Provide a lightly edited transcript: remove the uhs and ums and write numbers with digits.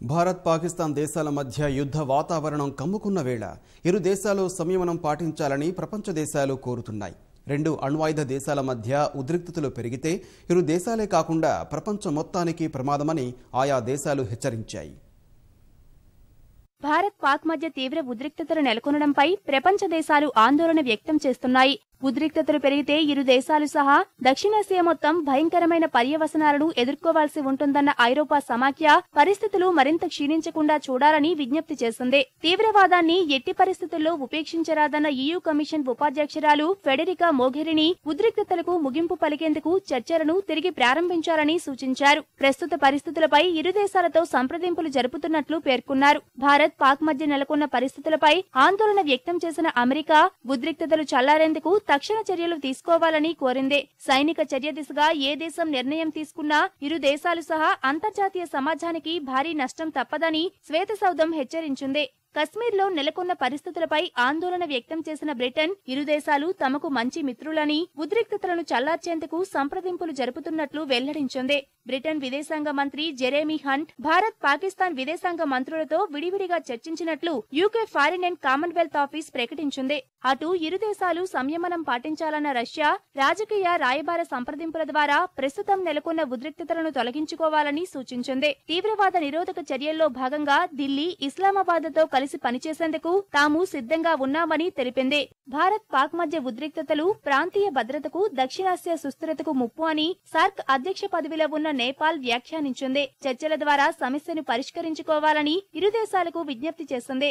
భారత్ పాకిస్తాన్ దేశాల మధ్య యుద్ధ వాతావరణం కమ్ముకున్న వేళ ఇరు దేశాలు సంయమనం పాటించాలని ప్రపంచ దేశాలు కోరుతున్నాయి. రెండు అణ్వాయుధ దేశాల మధ్య ఉద్రిక్తతలు పెరిగితే ఇరు దేశాలే కాకుండా ప్రపంచం మొత్తానికి ప్రమాదమని ఆయా దేశాలు హెచ్చరించాయి. భారత్ పాక్ మధ్య తీవ్ర ఉద్రిక్తతలు నెలకొనడంపై ప్రపంచ దేశాలు ఆందోళన వ్యక్తం చేస్తున్నాయి. ఉద్రిక్తతలు పెరిగితే ఇరు దేశాలు సహా దక్షిణాసియా మొత్తం భయంకరమైన పర్యవసనాలను ఎదుర్కోవాల్సి ఉంటుందన్న ఐరోపా సమాఖ్య పరిస్థితులు మరింత క్షీణించకుండా చూడాలని విజ్ఞప్తి చేసింది. తీవ్రవాదాన్ని ఎట్టి పరిస్థితుల్లో ఉపేక్షించరాదన్న EU కమిషన్ ఉపాధ్యక్షురాలు ఫెడెరికా మోఘెరిని ఉద్రిక్తతలకు ముగింపు పలికేందుకు చర్చలను తిరిగి ప్రారంభించాలని సూచించారు. ప్రస్తుత పరిస్థితులపై ఇరు దేశాలతో సంప్రదింపులు జరుపుతున్నట్లు పేర్కొన్నారు. భారత్ పాక్ మధ్య నెలకొన్న పరిస్థితులపై ఆందోళన వ్యక్తం చేసిన అమెరికా ఉద్రిక్తతలు చల్లారేందుకు తక్షణ చర్యలు తీసుకోవాలని కోరింది. సైనిక చర్య దిశగా ఏ దేశం నిర్ణయం తీసుకున్నా ఇరు దేశాలు సహా అంతర్జాతీయ సమాజానికి భారీ నష్టం తప్పదని శ్వేతసౌధం హెచ్చరించింది. కశ్మీర్లో నెలకొన్న పరిస్థితులపై ఆందోళన వ్యక్తం చేసిన బ్రిటన్ ఇరు దేశాలు తమకు మంచి మిత్రులని ఉద్రిక్తతలను చల్లార్చేందుకు సంప్రదింపులు జరుపుతున్నట్లు వెల్లడించింది. బ్రిటన్ విదేశాంగ మంత్రి జెరెమీ హంట్ భారత్ పాకిస్తాన్ విదేశాంగ మంత్రులతో విడివిడిగా చర్చించినట్లు UK foreign and Commonwealth office ప్రకటించింది. అటు ఇరు దేశాలు సంయమనం పాటించాలన్న రష్యా రాజకీయ రాయబార సంప్రదింపుల ద్వారా ప్రస్తుతం నెలకొన్న ఉద్రిక్తతలను తొలగించుకోవాలని సూచించింది. తీవ్రవాద నిరోధక చర్యల్లో భాగంగా ఢిల్లీ ఇస్లామాబాద్తో కలిసి పనిచేసేందుకు తాము సిద్ధంగా ఉన్నామని తెలిపింది. భారత్ పాక్ మధ్య ఉద్రిక్తతలు ప్రాంతీయ భద్రతకు, దక్షిణాసియా సుస్థిరతకు ముప్పు అని సార్క్ అధ్యక్ష పదవిలో ఉన్న నేపాల్ వ్యాఖ్యానించింది. చర్చల ద్వారా సమస్యను పరిష్కరించుకోవాలని ఇరు దేశాలకు విజ్ఞప్తి చేసింది.